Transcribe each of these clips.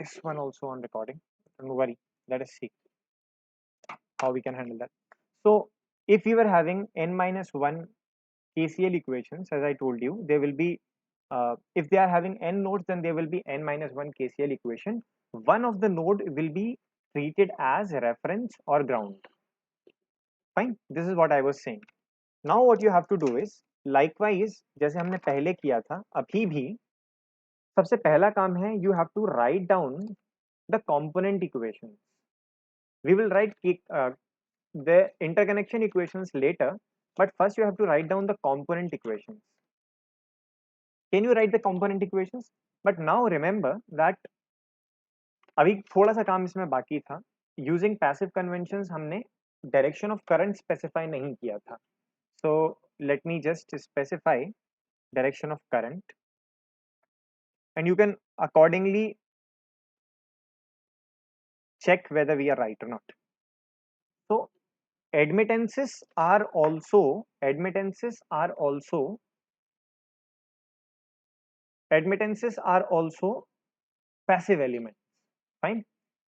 this one also on recording. Don't worry. Let us see how we can handle that. So if we were having n minus 1 KCL equations, as I told you, they will be, if they are having n nodes, then there will be n minus 1 KCL equation. One of the node will be treated as reference or ground. Fine. This is what I was saying. Now what you have to do is, likewise, जैसे हमने पहले किया था, अभी भी सबसे पहला काम है, you have to write down the component equations. We will write the interconnection equations later, but first you have to write down the component equations. Can you write the component equations? But now remember that अभी थोड़ा सा काम इसमें बाकी था. Using passive conventions हमने direction of current specify नहीं किया था. So let me just specify direction of current, and you can accordingly check whether we are right or not. So admittances are also passive elements. Fine.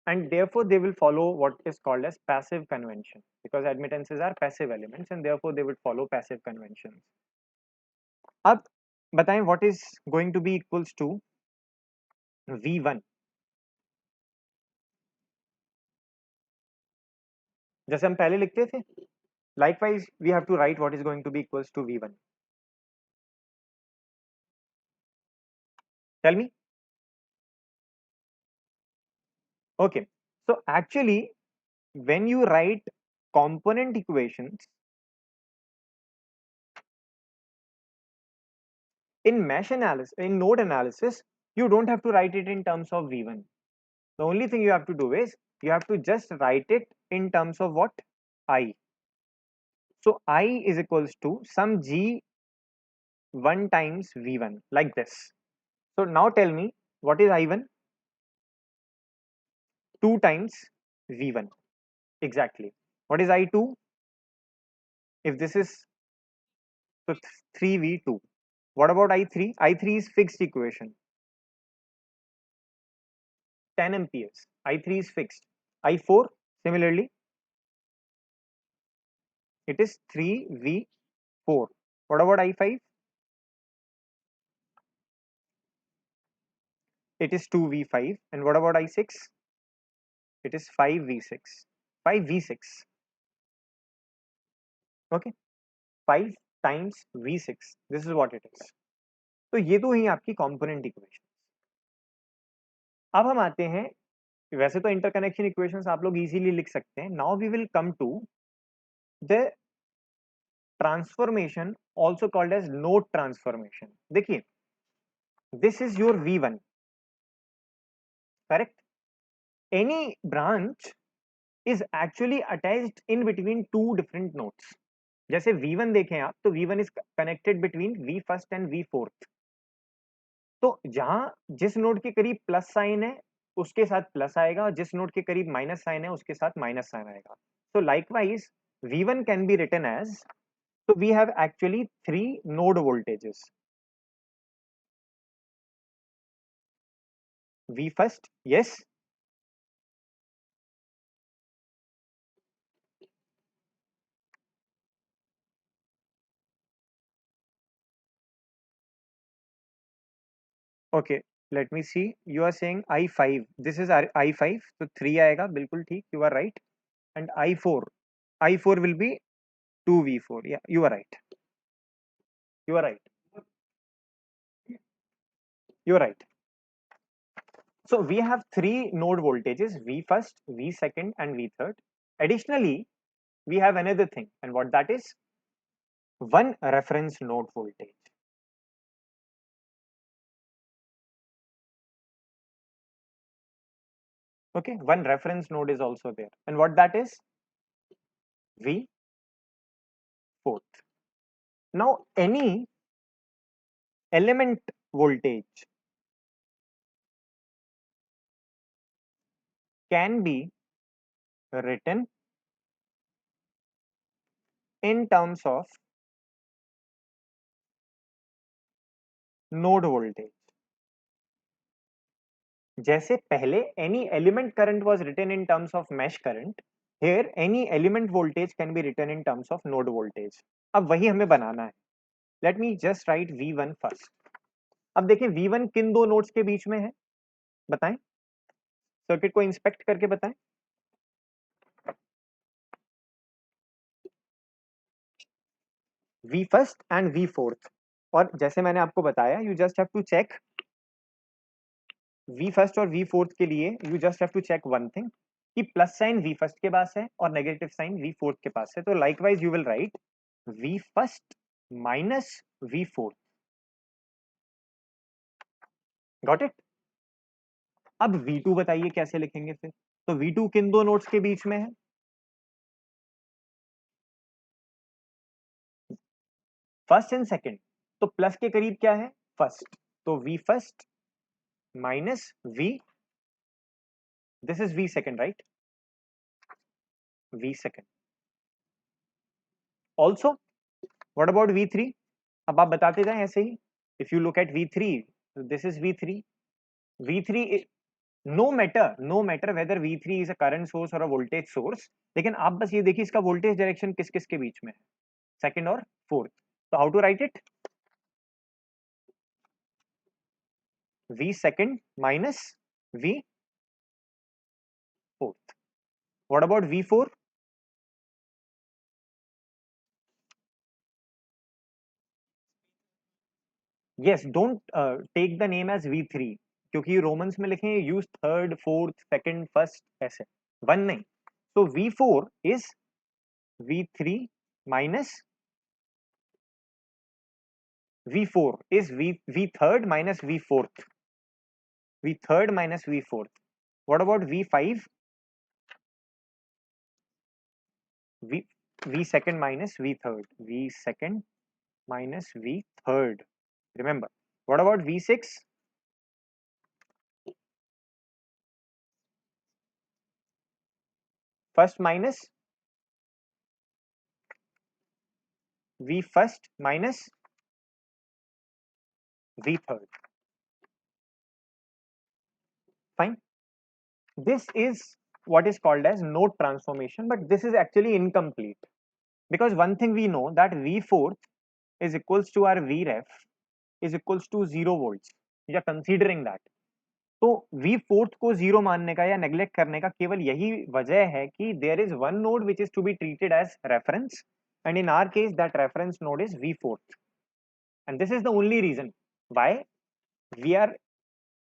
And therefore they will follow what is called as passive convention, because admittances are passive elements and therefore they would follow passive conventions. अब बताएं what is going to be equals to V1. जैसे हम पहले लिखते थे, likewise we have to write what is going to be equals to V1. Tell me. Okay, so actually when you write component equations in mesh analysis, in node analysis, you don't have to write it in terms of V1. The only thing you have to do is you have to just write it in terms of what? I. So I is equals to some G1 times V1, like this. So now tell me, what is I1? 2 times V1. Exactly. What is I2? If this is, so 3V2. What about I3? I3 is fixed equation, 10 amperes. I3 is fixed. I4, similarly, it is 3V4. What about I5? It is 2V5. And what about I6? It is 5V6. 5V6. Okay, 5 times V6. This is what it is. तो ये तो ही आपकी component equation. अब हम आते हैं, वैसे तो interconnection equations आप लोग easily लिख सकते हैं. Now we will come to the transformation, also called as node transformation. देखिए, this is your V1, correct? Any branch is actually attached in between two different nodes. जैसे V1 देखें आप, तो V1 is connected between V first and V fourth. तो जहां जिस node के करीब प्लस साइन है उसके साथ प्लस आएगा, और जिस नोड के करीब माइनस साइन है उसके साथ माइनस साइन आएगा. So likewise V1 can be written as, so we have actually 3 node voltages. V first, yes. Okay, let me see. You are saying I5. This is I5, so 3 आएगा, बिल्कुल ठीक, you are right. And I4, I4 will be 2V4. Yeah, you are right. You are right. You are right. So we have 3 node voltages, V first, V second, and V third. Additionally, we have another thing, and what that is? One reference node voltage. Okay, one reference node is also there, and what that is? V fourth. Now any element voltage can be written in terms of node voltage. जैसे पहले any element current was written in terms of mesh current, here any element voltage can be written in terms of node voltage. अब वही हमें बनाना है। Let me just write V1 first. अब देखिए V1 किन दो नोड्स के बीच में है, बताएं, सर्किट को इंस्पेक्ट करके बताएं। V first and V fourth. और जैसे मैंने आपको बताया, you just have to check V first और V फोर्थ के लिए, you just have to check one thing कि प्लस साइन V फर्स्ट के पास है और नेगेटिव साइन V फोर्थ के पास है। तो likewise you will write V first minus V fourth. Got it? अब V2 बताइए कैसे लिखेंगे फिर? तो V2 किन दो नोड्स के बीच में है? First and second. तो प्लस के करीब क्या है? फर्स्ट। तो V first minus V, this is V second, right? V second. Also what about V3? अब आप बताते जाएं ऐसे ही। If you look at V3, this is V3। V3, no matter whether V3 is a current source or a voltage source, लेकिन आप बस ये देखिए इसका वोल्टेज डायरेक्शन किस किस के बीच में है, सेकंड और फोर्थ। तो how to write it? V second minus V fourth. What about V4? Yes, don't take the name as V3, क्योंकि रोमन्स में लिखें use third, fourth, second, first, ऐसे वन नहीं। तो V4 is V3 minus V4 is V third minus V fourth. V third minus V fourth. What about V5? V second minus V third. V second minus V third. Remember. What about V6? First minus V first minus V third. Fine. This is what is called as node transformation, but this is actually incomplete, because one thing we know that V fourth is equals to our V ref is equals to 0 volts. We are considering that. तो V fourth को zero मानने का या neglect करने का केवल यही वजह है कि there is one node which is to be treated as reference, and in our case that reference node is V fourth, and this is the only reason why we are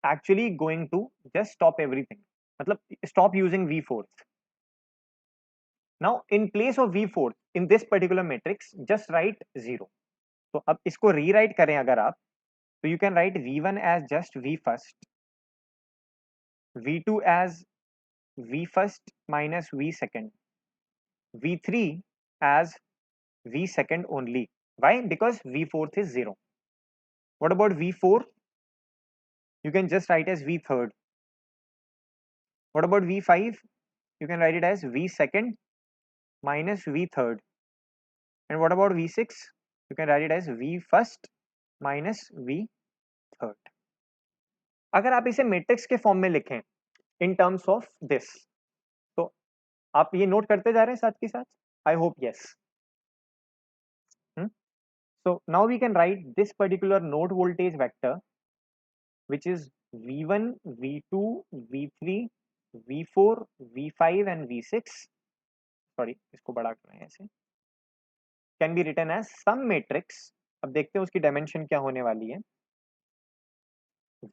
actually going to just stop everything, मतलब stop using V fourth. Now in place of V fourth in this particular matrix just write 0. तो अब इसको rewrite करें अगर आप, तो you can write V1 as just V first, V2 as V first minus V second, V3 as V second only. Why? Because V fourth is 0. What about V4? You can just write as V third. What about V5? You can write it as V second minus V third. And what about V6? You can write it as V first minus V third. अगर आप इसे matrix के form में लिखें इन terms of this, तो आप ये note करते जा रहे हैं साथ के साथ? I hope yes. So now we can write this particular node voltage vector, which is V1, V2, V3, V4, V5 and V6. Sorry, इसको बड़ा करना है ऐसे। Can be written as some matrix. अब देखते हैं उसकी dimension क्या होने वाली है।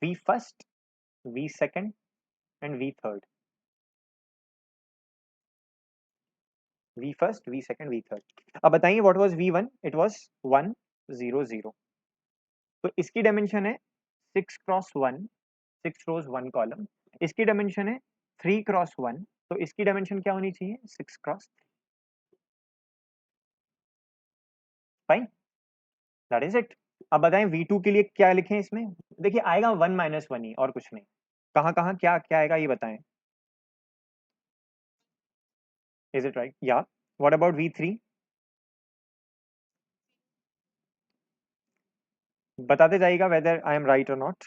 V first, V second and V third. V first, V second, V third. अब बताइए what was V1? It was 1, 0, 0. तो इसकी dimension है 6 cross 1, 6 rows 1 column. इसकी dimension है 3 cross 1. तो इसकी dimension क्या होनी चाहिए? 6 cross 3. Fine, that is it. अब बताएं V2 के लिए क्या लिखें इसमें? देखिए आएगा 1 माइनस 1 ही, और कुछ नहीं। कहाँ कहाँ क्या क्या आएगा ये बताएं। Is it right? या व्हाट अबाउट V3? बताते जाइएगा वेदर आई एम राइट और not.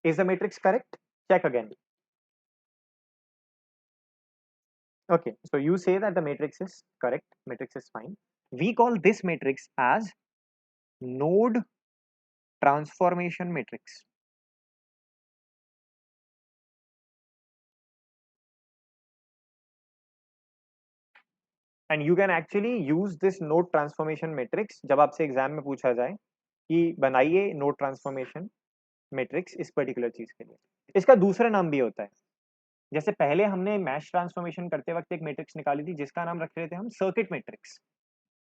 Is the matrix correct? Check again. Okay, so you say that the matrix is correct, matrix is fine. We call this matrix as node transformation matrix. And you can actually use this node transformation matrix जब आपसे exam में पूछा जाए कि बनाइए node transformation matrix इस particular चीज के लिए. इसका दूसरा नाम भी होता है. जैसे पहले हमने मैश ट्रांसफॉर्मेशन करते वक्त एक मैट्रिक्स निकाली थी जिसका नाम रख रहे थे हम सर्किट मैट्रिक्स.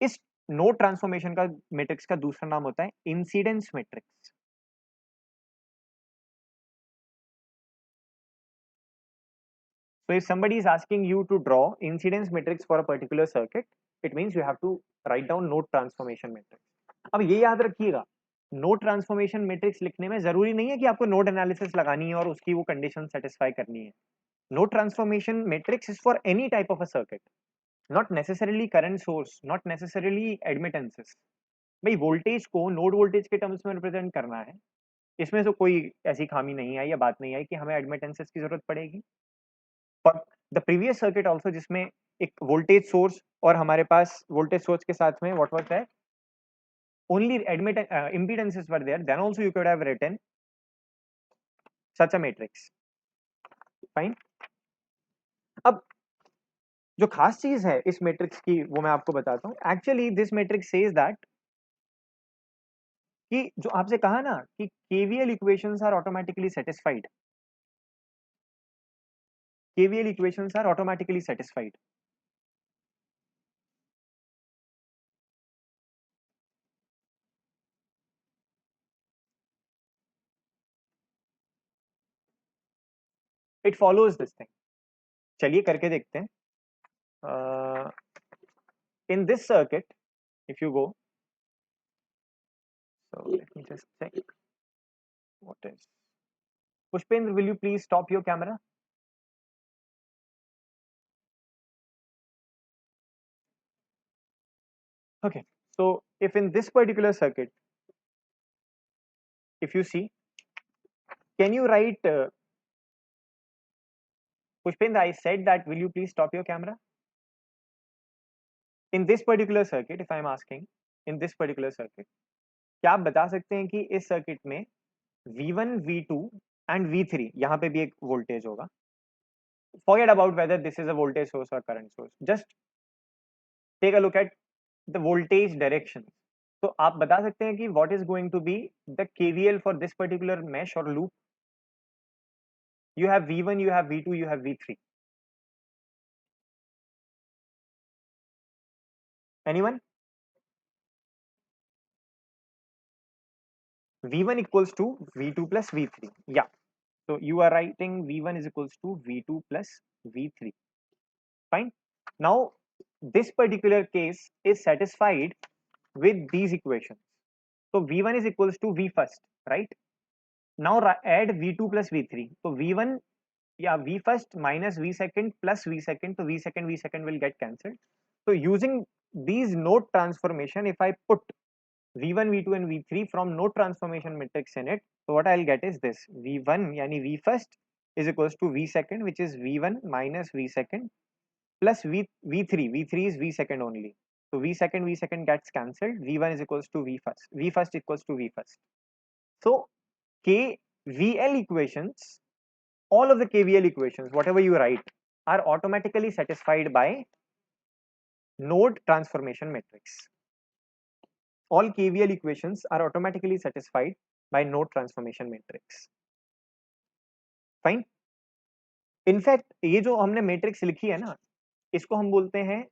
इस नोड ट्रांसफॉर्मेशन का मैट्रिक्स का दूसरा नाम होता है incidence matrix. So if somebody is asking you to draw incidence matrix for a particular circuit, it means you have to write down node transformation matrix. अब ये याद रखिएगा, नोड ट्रांसफॉर्मेशन मैट्रिक्स लिखने में जरूरी नहीं है कि आपको नोड एनालिसिस लगानी है और उसकी वो कंडीशन सेटिस्फाई करनी है. Node transformation matrix is for any type of a circuit, not necessarily current source, not necessarily admittances. भाई वोल्टेज को नोड वोल्टेज के टर्म्स में रिप्रेजेंट करना है, इसमें तो कोई ऐसी खामी नहीं आई या बात नहीं आई कि हमें एडमिटेंसेस की जरूरत पड़ेगी. For the previous circuit also जिसमें एक वोल्टेज सोर्स और हमारे पास वोल्टेज सोर्स के साथ में what was that, only impedances were there, then also you could have written such a matrix. Fine. अब जो खास चीज है इस मैट्रिक्स की वो मैं आपको बताता हूं. Actually this matrix says that कि जो आपसे कहा ना कि KVL equations are automatically satisfied, KVL equations are automatically satisfied. It follows this thing. चलिए करके देखते हैं. In this circuit if you go, so let me just check what is. Pushpendra, will you please stop your camera? Okay, so if in this particular circuit, if you see, can you write, Pushpendra, I said that, will you please stop your camera? In this particular circuit, if I am asking, in this particular circuit, क्या आप बता सकते हैं कि इस circuit में V1, V2 and V3 यहाँ पे भी एक वोल्टेज होगा. Forget about whether this is a voltage source or current source. Just take a look at the voltage direction. तो आप बता सकते हैं कि what is going to be the KVL for this particular mesh or loop? You have V1, you have V2, you have V3. Anyone? V1 equals to V2 plus V3. Yeah. So you are writing V1 is equals to V2 plus V3. Fine. Now this particular case is satisfied with these equations. So V1 is equals to V first, right? Now add V2 plus V3. So V1, yeah, V first minus V second plus V second. So V second will get cancelled. So using these node transformation, if I put V1, V2 and V3 from node transformation matrix in it, so what I'll get is this V1 yani V first is equals to V second, which is V1 minus V second plus V3. V3 is V second only. So V second gets cancelled. V1 is equals to V first. V first equals to V first. So KVL equations, all of the KVL equations, whatever you write, are automatically satisfied by node transformation matrix. All KVL equations are automatically satisfied by node transformation matrix. Fine. In fact ये जो हमने matrix लिखी है ना, इसको हम बोलते हैं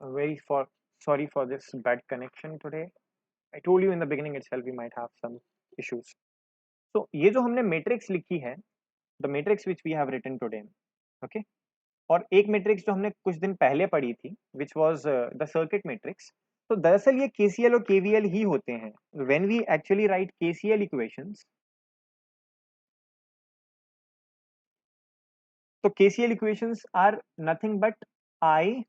very sorry for this bad connection today. I told you in the beginning itself we might have some issues. So ये जो हमने matrix लिखी है, the matrix which we have written today, okay? और एक मैट्रिक्स जो हमने कुछ दिन पहले पढ़ी थी which was the circuit matrix, तो दरअसल ये केसीएल और केवीएल ही होते हैं. When we actually write KCL equations, तो KCL equations are nothing but I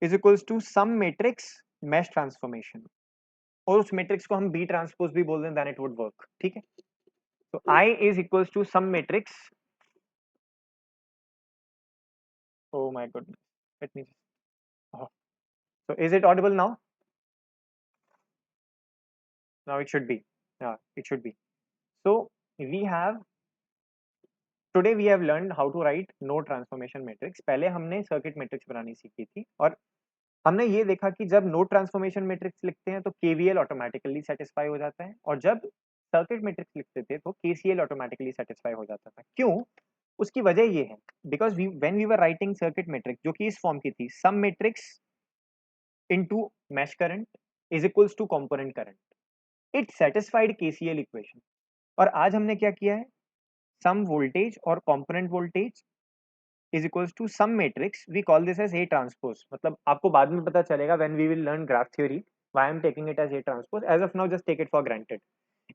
is equals to some matrix mesh transformation, और उस मैट्रिक्स को हम बी ट्रांसपोज भी बोल दें देन इट वुड वर्क. ठीक है, तो I is equals to some matrix. Oh my goodness, let me, so is it audible now? Now it should be. Yeah, it should be. So we have today we have learned how to write node transformation matrix. पहले हमने circuit matrix बनानी सीखी थी, और हमने ये देखा कि जब नोड ट्रांसफॉर्मेशन मैट्रिक्स लिखते हैं तो केवीएल ऑटोमेटिकली सेटिस्फाई हो जाता है, और जब सर्किट मैट्रिक्स लिखते थे तो केसीएल ऑटोमेटिकली सेटिस्फाई हो जाता था. क्यों? उसकी वजह ये है, because we when we were writing circuit matrix जो कि इस फॉर्म की थी, sum matrix into mesh current is equals to component current, it satisfied KCL equation. और आज हमने क्या किया है, सम वोल्टेज और component voltage is equals to some matrix, we call this as A transpose. मतलब आपको बाद में पता चलेगा when we will learn graph theory why I'm taking it as A transpose. As of now just take it for granted.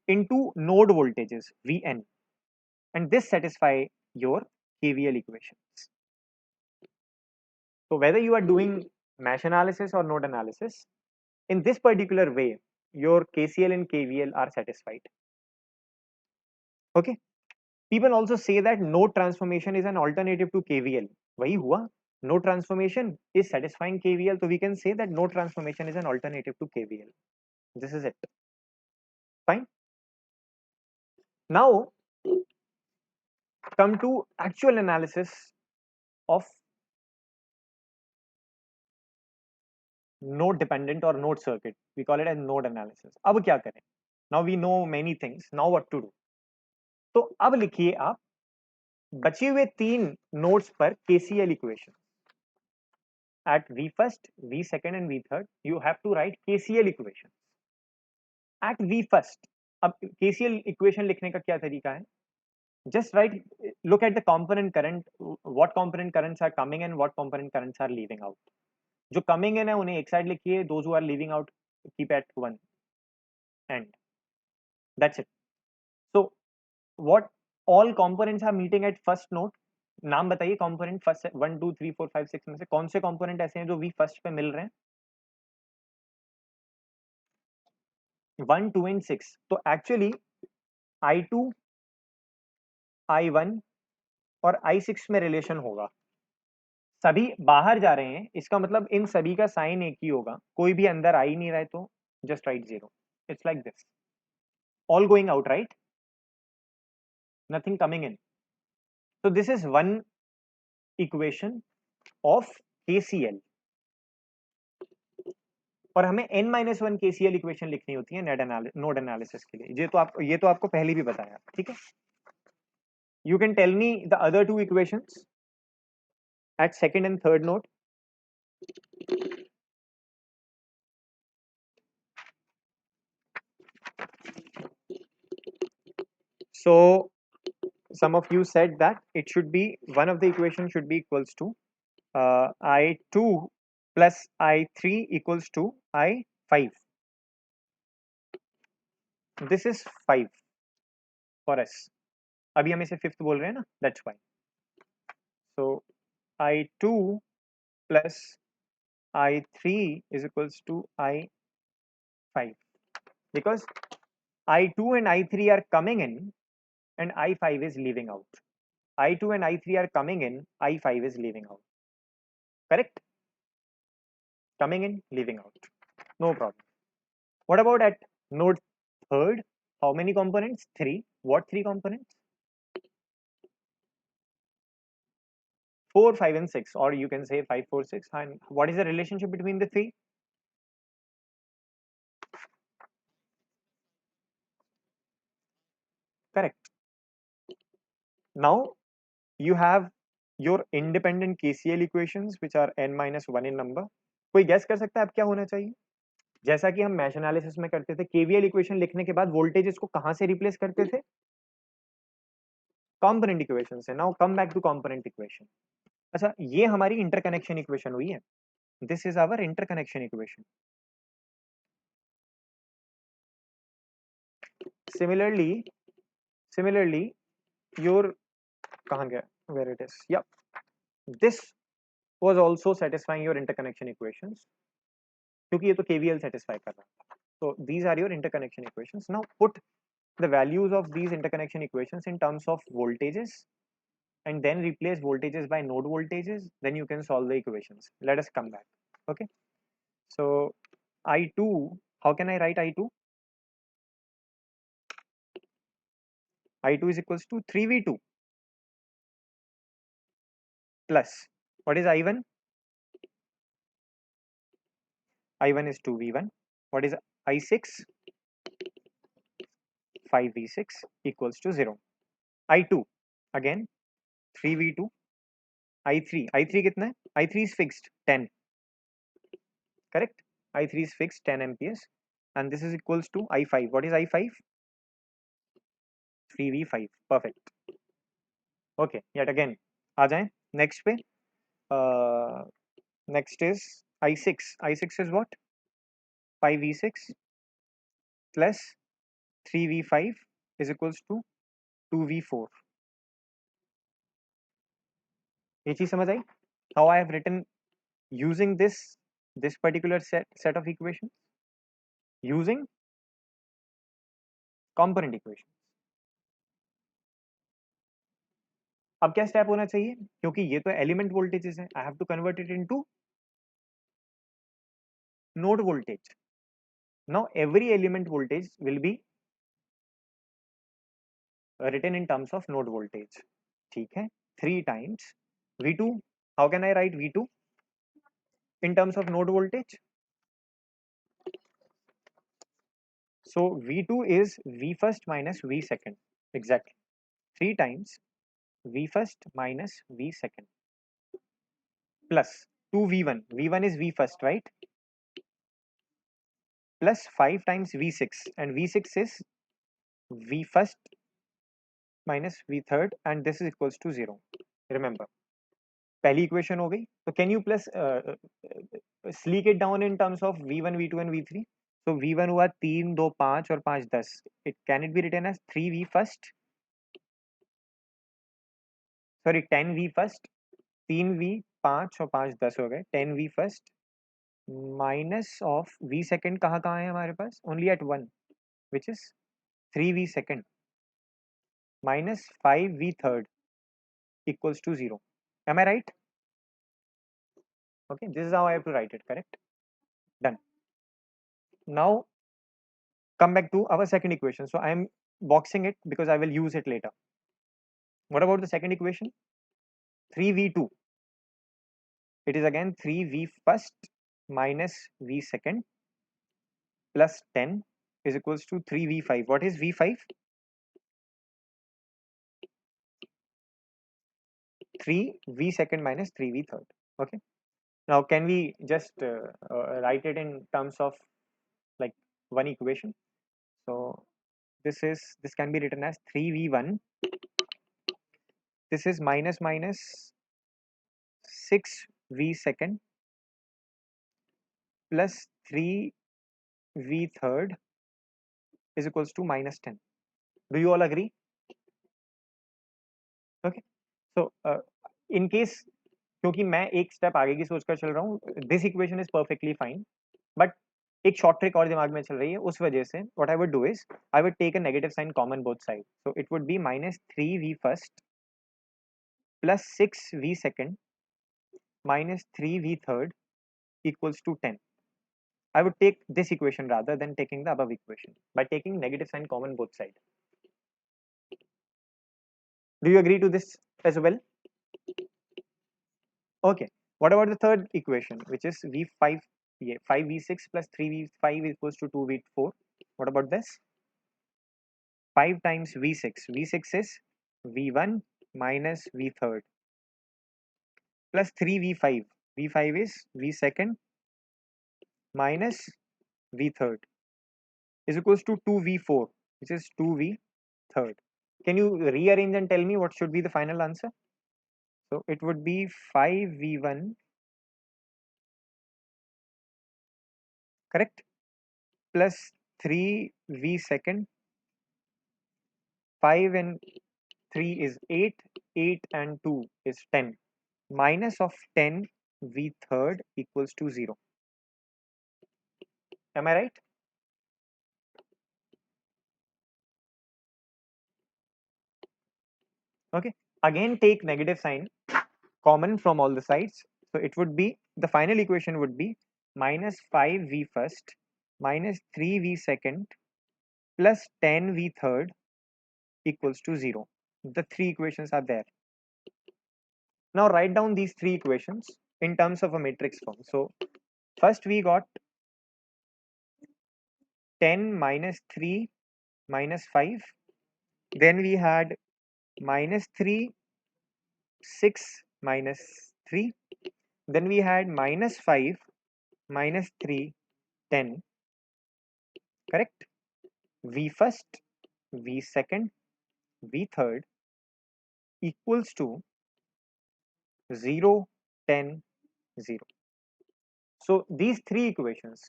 Into node voltages Vn, and this satisfy your KVL equations. So whether you are doing mesh analysis or node analysis, in this particular way your KCL and KVL are satisfied. Okay, people also say that node transformation is an alternative to KVL. वही हुआ, node transformation is satisfying KVL, so we can say that node transformation is an alternative to KVL. This is it. Fine. Now come to actual analysis of node dependent or node circuit. We call it as node analysis. अब क्या करें? Now we know many things. Now what to do? तो अब लिखिए आप बचे हुए 3 nodes पर KCL equation. At V first, V second and V third, you have to write KCL equation. At V first, अब KCL equation लिखने का क्या तरीका है? Just write, look at the component current, what component currents are coming in, what component currents are leaving out. जो coming in है उन्हें एक साइड लिखिए, those who are leaving out keep at one end. That's it. So what all components are meeting at first node? नाम बताइए component first 1 2 3 4 5 6 में से कौन से component ऐसे हैं जो V first पे मिल रहे हैं? 1 2 and 6. तो एक्चुअली I2 I1 और I6 में रिलेशन होगा, सभी बाहर जा रहे हैं, इसका मतलब इन सभी का साइन एक ही होगा, कोई भी अंदर आ ही नहीं रहा है तो just right 0. It's like this, all going out, right? Nothing coming in. So this is one equation of KCL. और हमें n-1 KCL इक्वेशन लिखनी होती है नोड एनालिसिस के लिए. ये तो आपको पहले भी बताया, ठीक है? You can tell me the other two equations at second and third node. So some of you said that it should be one of the equation should be equals to I2 plus I3 equals to I5. This is 5 for us. अभी हम इसे fifth बोल रहे हैं ना, that's why. So I2 plus I3 is equals to I5 because I2 and I3 are coming in and I5 is leaving out. I2 and I3 are coming in, I5 is leaving out. Correct? Coming in, leaving out. No problem. What about at node third? How many components? 3. What 3 components? 4, 5 and 6, or you can say 5, 4, 6. And what is the relationship between the 3? Correct. Now you have your independent KCL equations which are n-1 in number. कोई guess कर सकता है अब क्या होना चाहिए? जैसा कि हम मैश एनालिसिस में करते थे, KVL इक्वेशन लिखने के बाद वोल्टेजेस को कहां से रिप्लेस करते थे? कंपोनेंट इक्वेशन से. Now come back to component equation. अच्छा, ये हमारी इंटरकनेक्शन इक्वेशन हुई है. This is our interconnection equation. Similarly your, कहां गया, वेयर इट इज, या this was also satisfying your interconnection equations क्योंकि ये तो KVL satisfy कर रहा है. So these are your interconnection equations. Now put the values of these interconnection equations in terms of voltages and then replace voltages by node voltages, then you can solve the equations. Let us come back. Okay, so I2, how can I write I2? I2 is equals to 3V2 plus, what is I1? I1 is 2V1. What is I6? 5V6 equals to 0. I2 again 3V2. I3 कितना है? I3 is fixed 10. Correct? I3 is fixed 10 amperes and this is equals to I5. What is I5? 3V5. Perfect. Okay, yet again आ जाएं next पे. Next is I6. I6 is what? 5V6 plus 3V5 is equals to 2V4. ये चीज समझ आई? How I have written using this particular set of equations using component equation. अब क्या step होना चाहिए? क्योंकि ये तो एलिमेंट वोल्टेजेस है, I have to convert it into node voltage. Now every element voltage will be written in terms of node voltage. ठीक है, 3 times V2. How can I write V2 in terms of node voltage? So V2 is V first minus V second. Exactly. 3 times V first minus V second plus 2V1. V1 is V first, right? Plus 5 times V6 and V6 is V first minus V third and this is equals to 0. Remember, पहली equation हो गई. तो can you plus sleek it down in terms of V1, V2 and V3. So V1 हुआ 3, 2, 5 और 5, 10. It can it be written as 3V first, sorry 10V first, 3V 5 और 5 10 हो गए. 10V first minus of V second कहाँ कहाँ है हमारे पास? Only at 1 which is 3V second minus 5V third equals to 0. Am I right? Okay, this is how I have to write it, correct? Done. Now come back to our second equation. So I am boxing it because I will use it later. What about the second equation? 3V2. It is again 3V first minus V second plus 10 is equals to 3V5. What is V5? 3V second minus 3V third. Okay. Now can we just write it in terms of like one equation? So this can be written as 3V1. This is minus 6V second plus 3V third is equals to minus 10. Do you all agree? Okay. So in case, क्योंकि मैं एक step आगे की सोचकर चल रहा हूँ, this equation is perfectly fine, but एक शॉर्ट ट्रिक और दिमाग में चल रही है, उस वजह से what I would do is I would take a negative sign common both side. So it would be minus 3V first plus 6V second minus 3V third equals to 10. I would take this equation rather than taking the above equation by taking negative sign common both sides. Do you agree to this as well? Okay. What about the third equation, which is V5, 5V6 plus 3V5 equals to 2V4. What about this? 5 times V6. V6 is V1 minus V third plus 3v5. v5 is v second minus v third is equals to 2v4, which is 2v third. Can you rearrange and tell me what should be the final answer? So it would be 5v1, correct, plus 3v second. 5 and 3 is 8, 8 and 2 is 10. Minus of 10 v third equals to 0. Am I right? Okay. Again, take negative sign common from all the sides. So it would be, the final equation would be minus 5v first minus 3v second plus 10v third equals to 0. The three equations are there. Now write down these three equations in terms of a matrix form. So first we got 10 minus 3 minus 5. Then we had minus 3, 6 minus 3. Then we had minus 5 minus 3, 10. Correct? V first, V second, V third equals to 0, 10, 0. So these three equations,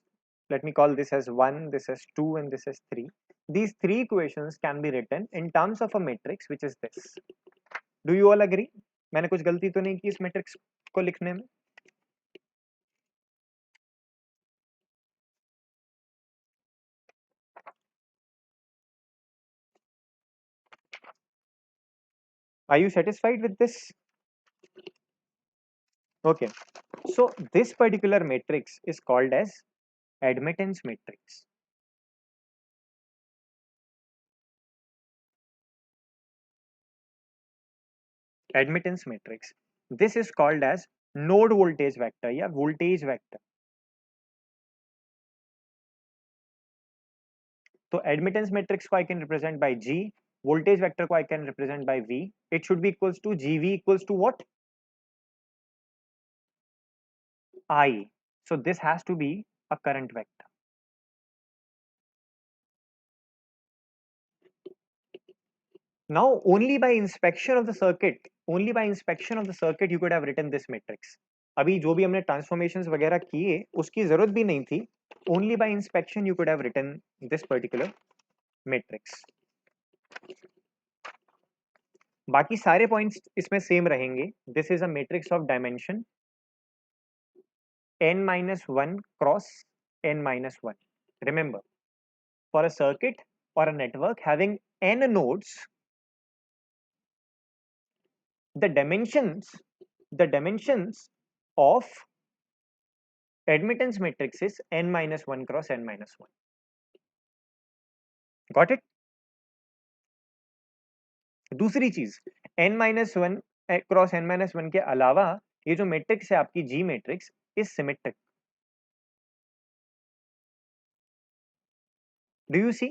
let me call this as 1, this as 2, and this as 3. These three equations can be written in terms of a matrix which is this. Do you all agree? मैंने कुछ गलती तो नहीं की इस matrix को लिखने में? Are you satisfied with this? Okay. So this particular matrix is called as admittance matrix. Admittance matrix. This is called as node voltage vector या voltage vector. So admittance matrix को I can represent by G, voltage vector को I can represent by V. It should be equals to GV equals to what? I. So this has to be a current vector. Now only by inspection of the circuit, you could have written this matrix. अभी जो भी हमने transformations वगैरह किए उसकी जरूरत भी नहीं थी. Only by inspection you could have written this particular matrix. बाकी सारे पॉइंट्स इसमें सेम रहेंगे. This is a matrix of dimension n-1 cross n-1. Remember, for a circuit or a network having n nodes, the dimensions of admittance matrix is n-1 cross n-1. Got it? दूसरी चीज n-1 cross n-1 के अलावा ये जो matrix है आपकी G matrix is symmetric. Do you see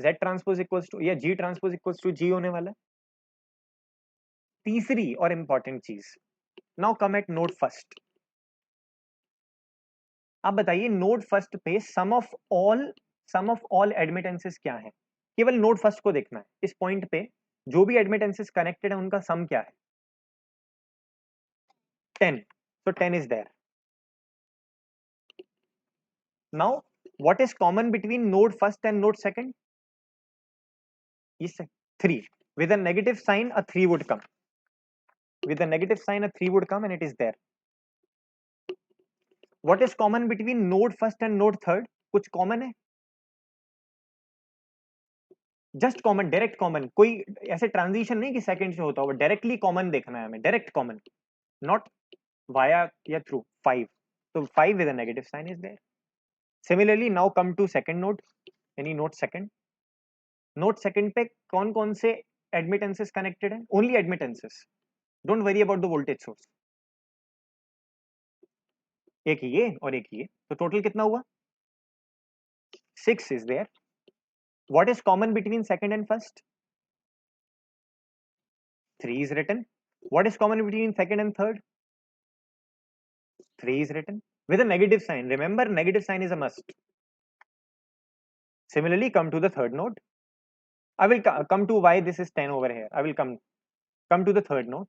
Z transpose equals to या G transpose equals to G होने वाला है. तीसरी और इंपॉर्टेंट चीज, now come at node first. आप बताइए नोड फर्स्ट पे सम ऑफ ऑल एडमिटेंसेस क्या है. केवल नोड फर्स्ट को देखना है. इस पॉइंट पे जो भी एडमिटेंसेस कनेक्टेड है उनका सम क्या है? 10. So 10 is there. Now what is common between node first and node second? Yes, 3. With a negative sign a 3 would come. With a negative sign a 3 would come and it is there. What is common between node first and node third? कुछ common है? Just common, direct common. कोई ऐसे transition नहीं कि second से होता हो, directly common देखना है हमें. डायरेक्ट कॉमन, नॉट वाया या थ्रू. 5. तो 5 with a negative sign is there. Similarly now come to second node. यानी नोड सेकंड. नोड सेकंड पे कौन कौन से एडमिटेंसेस कनेक्टेड है? Only admittances. Don't worry about the voltage source. एक ये और एक ये, तो टोटल कितना हुआ? 6 is there. What is common between second and first? 3 is written. What is common between second and third? 3 is written with a negative sign. Remember, negative sign is a must. Similarly, come to the third node. I will come to why this is 10 over here. I will come to the third node.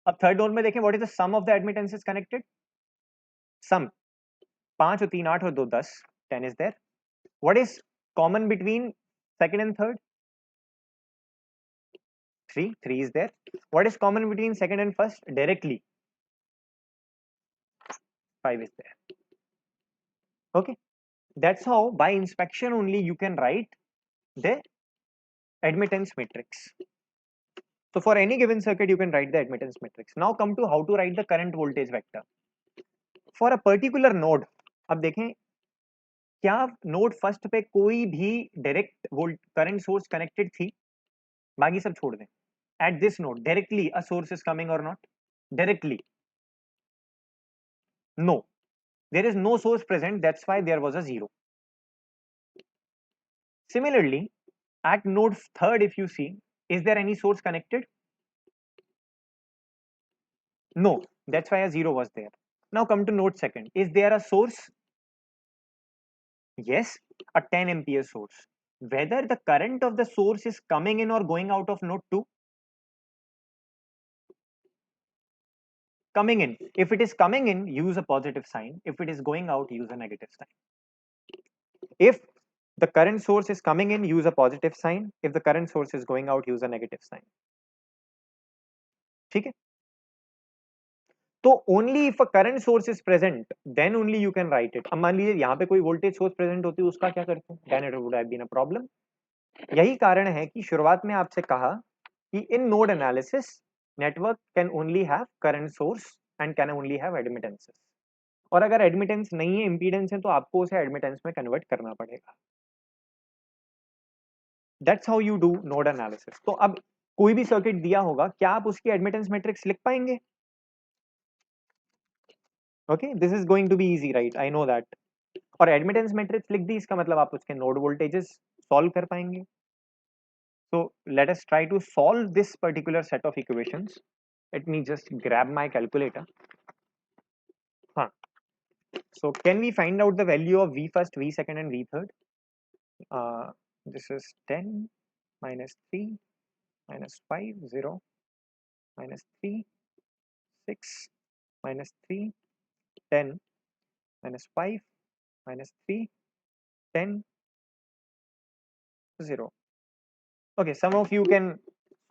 अब third node में देखें, what is the sum of the admittances connected? Sum 5 और 3 8 और 2 10. 10 is there. What is common between second and third? 3. 3 is there. What is common between second and first? Directly 5 is there. Okay, that's how by inspection only you can write the admittance matrix. So for any given circuit you can write the admittance matrix. Now come to how to write the current voltage vector for a particular node. अब देखें क्या node first पे कोई भी direct volt current source connected थी, बाकी सब छोड़ दें. At this node directly a source is coming और not? Directly no, there is no source present, that's why there was a 0. Similarly, at node third, if you see, is there any source connected? No, that's why a 0 was there. Now come to node second. Is there a source? Yes, a 10 ampere source. Whether the current of the source is coming in or going out of node 2? Coming in. If it is coming in, use a positive sign. If it is going out, use a negative sign. If the current source is coming in, use a positive sign. If the current source is going out, use a negative sign. ठीक है? तो only if a current source is present then only you can write it. अब मान लीजिए यहाँ पे कोई voltage source present होती है, उसका क्या करते हैं? Then it would have been a problem. यही कारण है कि शुरुआत में आपसे कहा कि in node analysis network can only have current source and can only have admittances. और अगर एडमिटेंस नहीं है, इंपीडेंस है, तो आपको उसे एडमिटेंस में कन्वर्ट करना पड़ेगा. That's how you do node analysis. तो अब कोई भी सर्किट दिया होगा, क्या आप उसकी एडमिटेंस मैट्रिक्स लिख पाएंगे? Okay, this is going to be easy, right? I know that. और एडमिटेंस मैट्रिक्स लिख दी, इसका मतलब आप उसके नोड वोल्टेजेस सॉल्व कर पाएंगे. So let us try to solve this particular set of equations. Let me just grab my calculator. Huh. So can we find out the value of V first, V second and V third? This is 10 minus 3 minus 5, 0 minus 3, 6 minus 3, 10 minus 5 minus 3, 10, 0. Okay, some of you can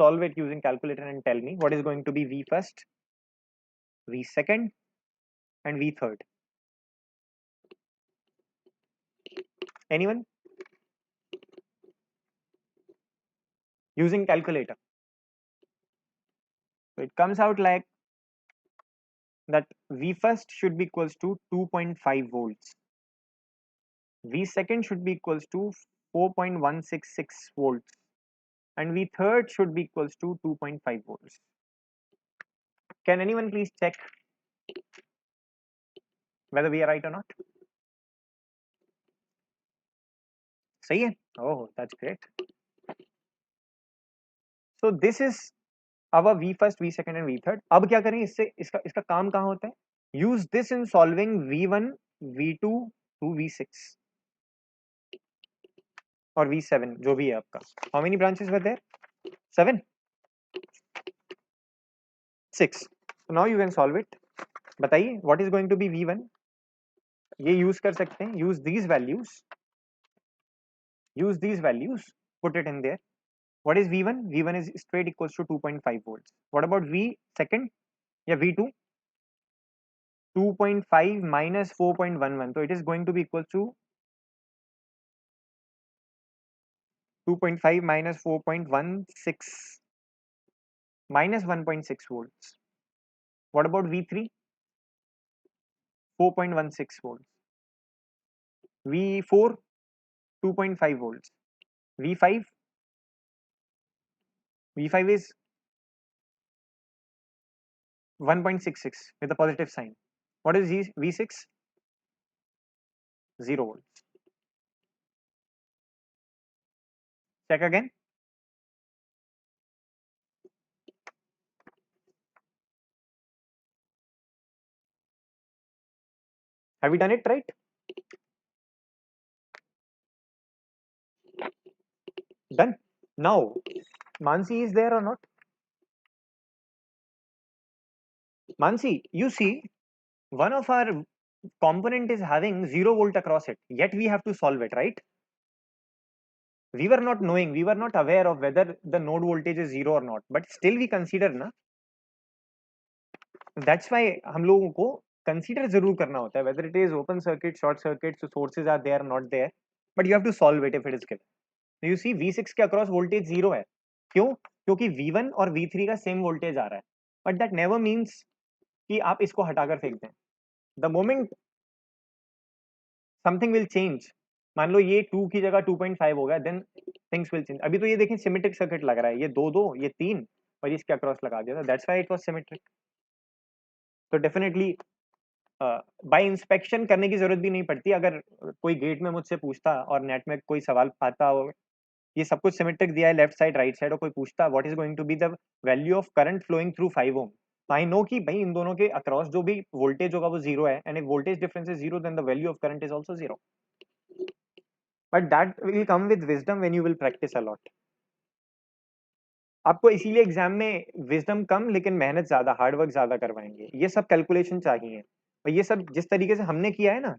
solve it using calculator and tell me what is going to be V first, V second and V third. Anyone? Using calculator. So it comes out like that V first should be equals to 2.5 volts. V second should be equals to 4.166 volts. And V third should be equals to 2.5 volts. Can anyone please check whether we are right or not? सही है? Oh, that's great. So this is our V first, V second and V third. अब क्या करें इससे? इसका काम कहाँ होता है? Use this in solving V1, V2 to V6 or V7, जो भी है आपका. How many branches were there? 7, 6. So now you can solve it. बताइए what is going to be V1? ये use कर सकते हैं. Use these values, put it in there. What is V1? V1 is straight equals to 2.5 volts. What about V second या V2? 2.5 minus 4.11, so it is going to be equal to 2.5 minus 4.16 minus 1.6 volts. What about V3? 4.16 volts. V4 2.5 volts. V5 is 1.66 with a positive sign. What is V6? 0 volts. Check again. Have we done it right? Done. Now, Mansi is there or not? Mansi, you see, one of our component is having 0 volt across it, yet we have to solve it, right? We were not knowing, we were not aware of whether the node voltage is 0 or not, but still we consider na. That's why हम लोगों को consider जरूर करना होता है whether it is open circuit, short circuit, so sources are there, not there, but you have to solve it if it is given. So you see V6 के across voltage 0 है, क्यों? क्योंकि V1 और V3 का same voltage आ रहा है, but that never means कि आप इसको हटाकर फेंक दें. The moment something will change, मान लो ये 2 की जगह 2.5 हो गया, then things will change. अभी तो ये देखें सिमेट्रिक सर्किट लग रहा है, ये 2 ये 3 और इसके अक्रॉस लगा दिया था, that's why it was symmetric. तो डेफिनेटली बाय इंस्पेक्शन करने की जरूरत भी नहीं पड़ती. अगर कोई गेट में मुझसे पूछता और नेट में कोई सवाल आता हो, ये सब कुछ सिमेट्रिक दिया है लेफ्ट साइड राइट साइड, और कोई पूछता what is going to be the value of current flowing through 5 ohm, तो आई नो कि भाई इन दोनों के अक्रॉस जो भी वोल्टेज होगा वो 0 है, and if voltage difference is 0 then the value of current is also 0. But that will come with wisdom when you will practice a lot. आपको इसीलिए एग्जाम में विजडम कम लेकिन मेहनत ज्यादा, हार्डवर्क ज्यादा करवाएंगे. ये सब कैलकुलेशन चाहिए, और ये सब जिस तरीके से हमने किया है ना,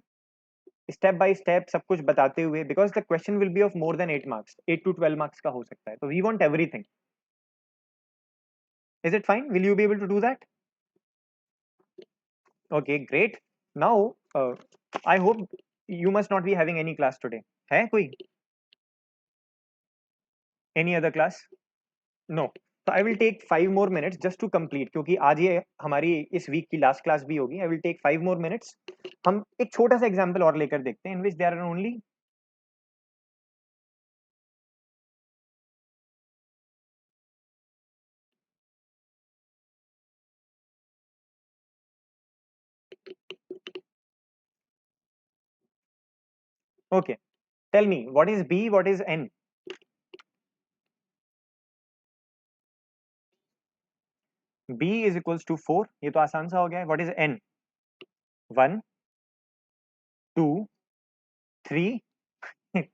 स्टेप बाय स्टेप सब कुछ बताते हुए, because the question will be of more than 8 marks, 8 to 12 marks का हो सकता है, तो we want everything. Is it fine? Will you be able to do that? Okay great. Now I hope you must not be having any class today. है कोई any other class? No. तो I will take 5 more minutes just to complete, क्योंकि आज ये हमारी इस week की last class भी होगी. I will take 5 more minutes. हम एक छोटा सा एग्जाम्पल और लेकर देखते हैं in which there are only okay. Tell me what is B, what is N? B is equals to 4, ये तो आसान सा हो गया है. What is N? 1 2 3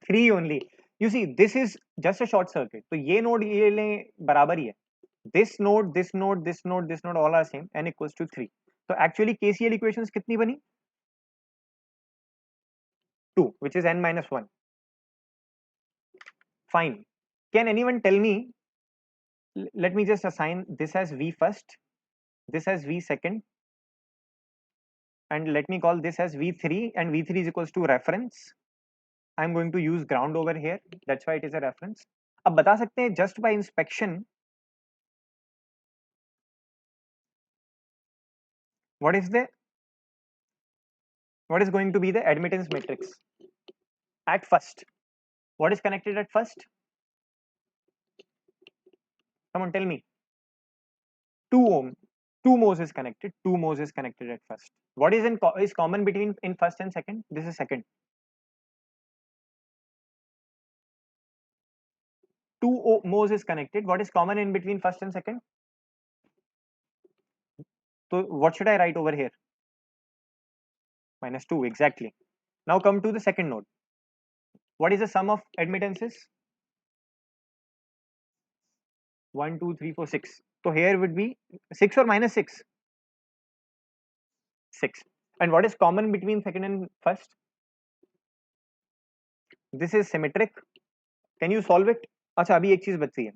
3 only. You see this is just a short circuit, तो ये नोड ये ले बराबर ही है. This node, this node, this node, this node all are same. N equals to 3. तो actually KCL equations कितनी बनी? 2, which is N minus 1. Fine. Can anyone tell me, let me just assign this as V first, this as V second, and let me call this as V3, and V3 is equals to reference. I'm going to use ground over here, that's why it is a reference. अब बता सकते हैं just by inspection what is going to be the admittance matrix at first. What is connected at first? Come on, tell me. 2 ohm, 2 mhos is connected. 2 mhos is connected at first. What is common between in first and second? This is second. 2 mhos is connected. What is common in between first and second? So what should I write over here? -2, exactly. Now come to the second node. What is the sum of admittances? 1 2 3 4 6. So here would be 6 or -6? 6. And what is common between second and first? This is symmetric. Can you solve it? अच्छा अभी एक चीज बची है.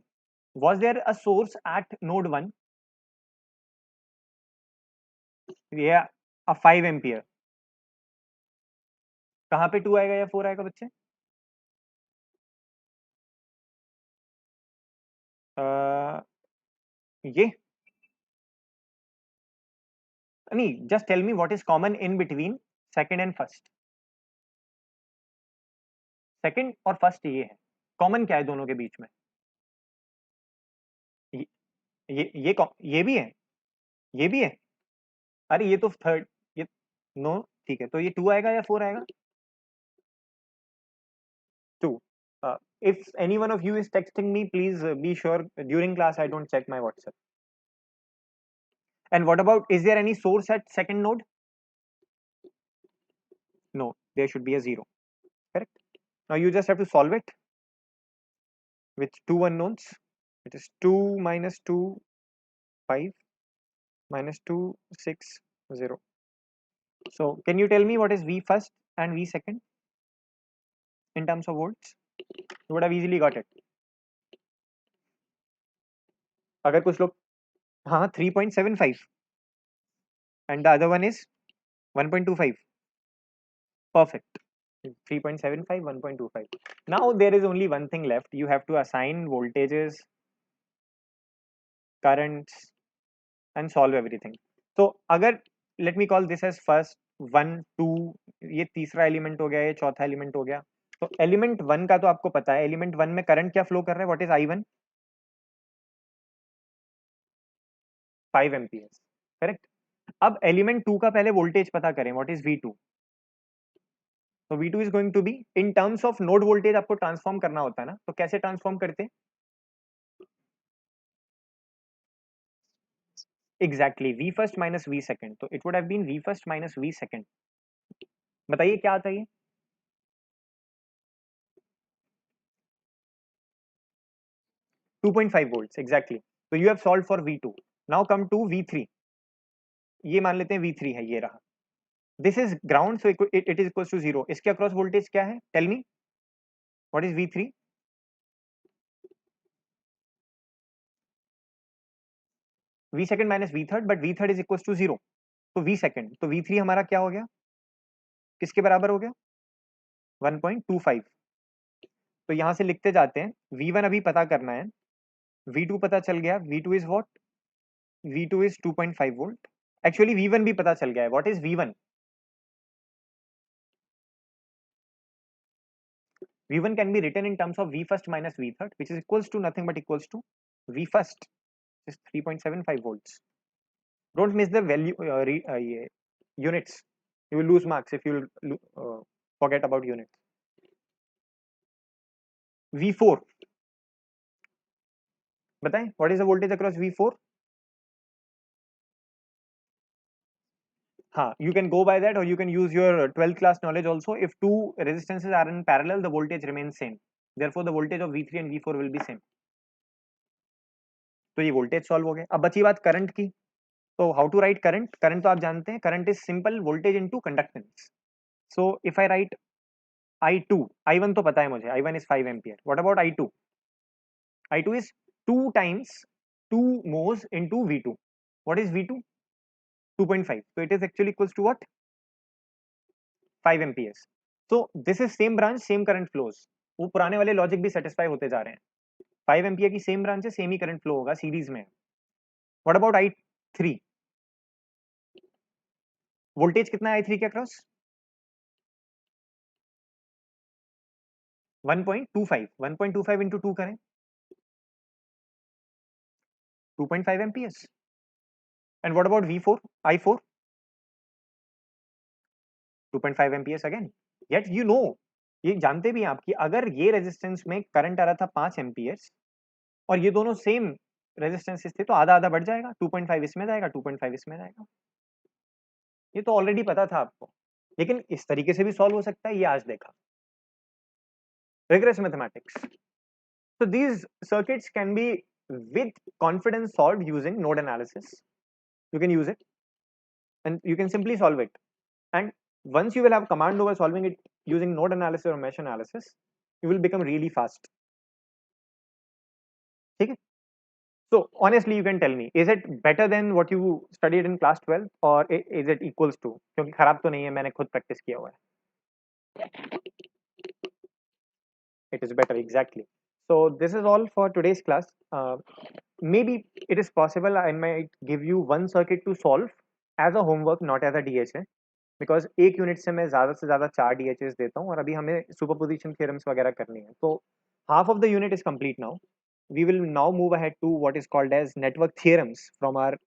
Was there a source at node 1? Yeah, a 5 ampere. कहाँ पे 2 आएगा या 4 आएगा बच्चे? ये नहीं, just tell me what is common in between second and first. Second और फर्स्ट ये है, कॉमन क्या है दोनों के बीच में? ये ये भी है, ये भी है. अरे ये तो थर्ड, ये नो ठीक है, तो ये 2 आएगा या 4 आएगा? 2. If any one of you is texting me, please be sure during class I don't check my WhatsApp. And what about, is there any source at second node? No, there should be a 0. Correct? Now you just have to solve it with two unknowns. It is 2 minus 2, 5 minus 2, 6, 0. So can you tell me what is V first and V second in terms of volts? You would have easily got it. अगर कुछ लोग हाँ 3.75 and the other one is 1.25. Perfect. 3.75, 1.25. Now there is only one thing left. You have to assign voltages, currents, and solve everything. So अगर let me call this as first 1, 2, ये तीसरा element हो गया, ये चौथा एलिमेंट हो गया. तो एलिमेंट 1 का तो आपको पता है, एलिमेंट 1 में करंट क्या फ्लो कर रहा है, what is I1? 5 amperes. Correct. अब एलिमेंट 2 का पहले वोल्टेज पता करें, व्हाट इज V2? तो V2 is going to be in terms of node voltage. आपको ट्रांसफॉर्म करना होता है ना, तो कैसे ट्रांसफॉर्म करते? Exactly V first minus V second. तो it would have been V first minus V second. बताइए क्या आता है? 2.5 volts exactly. So you have solved for V2. Now come to V3. ये मान लेते हैं V3 है, ये रहा. This is ground, so it is equals to 0. इसके अक्रॉस वोल्टेज क्या है? Tell me. What is V3? V second minus V third, but V third is equals to 0. तो V second, तो V3 हमारा क्या हो गया? किसके बराबर हो गया? 1.25. तो यहां से लिखते जाते हैं. V1 अभी पता करना है. V2 पता चल गया. V2 is what? V2 is 2.5 volt. Actually V1 भी पता चल गया है. What is V1? V1 can be written in terms of V first minus V third, which is equals to nothing but equals to V first is 3.75 volts. Don't miss the value units. You will lose marks if you forget about units. V4. बताएं, what is the voltage across V4? हाँ, you can go by that, or you can use your 12th class knowledge also. If two resistances are in parallel, the voltage remains same. Therefore, the voltage of V3 and V4 will be same. तो ये voltage solve हो गए. अब बची बात current की. तो how to write current? Current तो आप जानते हैं. Current is simple voltage into conductance. So if I write I2, I1 तो पता है मुझे. I1 is 5 ampere. What about I2? I2 is 2 times 2 mhos into V2. What is V2? 2.5. So it is actually equals to what? 5 amperes. So this is same branch, same current flows. वो पुराने वाले logic भी satisfy होते जा रहे हैं. 5 ampere की same branch है, सेम ही करंट फ्लो होगा, सीरीज में. What about I3? वोल्टेज कितना है I3 के अक्रॉस? 1.25. 1.25 इंटू 2 करें, 2.5 amperes. And what about V4? I4? 2.5 amperes again. Yet you know, ये जानते भी हैं आप कि अगर ये रेजिस्टेंस में करंट आ रहा था 5 एम्पियर्स और ये दोनों सेम रेजिस्टेंसेस थे, तो आधा आधा बढ़ जाएगा. 2.5 इसमें जाएगा, 2.5 इसमें जाएगा. ये तो ऑलरेडी पता था आपको, लेकिन इस तरीके से भी सॉल्व हो सकता है, ये आज देखा. Rigorous mathematics. So these circuits can be with confidence solved using node analysis. You can use it and you can simply solve it. And once you will have command over solving it using node analysis or mesh analysis, you will become really fast. Okay? So honestly, you can tell me, is it better than what you studied in class 12 or is it equals to? क्योंकि खराब तो नहीं है, मैंने खुद practice किया हुआ है. It is better, exactly. So this is all for today's class. Maybe it is possible I might give you one circuit to solve as a homework, not as a DHA, because एक unit से मैं ज़्यादा से ज़्यादा 4 DHAs देता हूँ और अभी हमें सुपरपोजिशन थ्योरम्स वगैरह करनी है. तो half of the unit is complete now. We will now move ahead to what is called as network theorems from our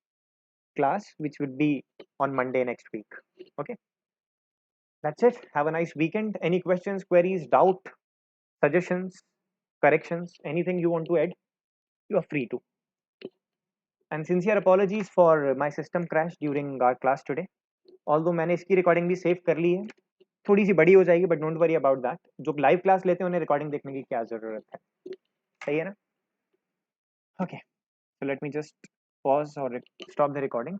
class, which would be on Monday next week. Okay, that's it. Have a nice weekend. Any questions, queries, doubt, suggestions, corrections, anything you want to add, you are free to. And sincere apologies for my system crash during our class today. Although मैंने इसकी recording भी save कर ली है, थोड़ी सी बड़ी हो जाएगी, but don't worry about that. जो लाइव क्लास लेते हैं उन्हें रिकॉर्डिंग देखने की क्या जरूरत है, सही है ना? Okay, so let me just pause और स्टॉप द रिकॉर्डिंग।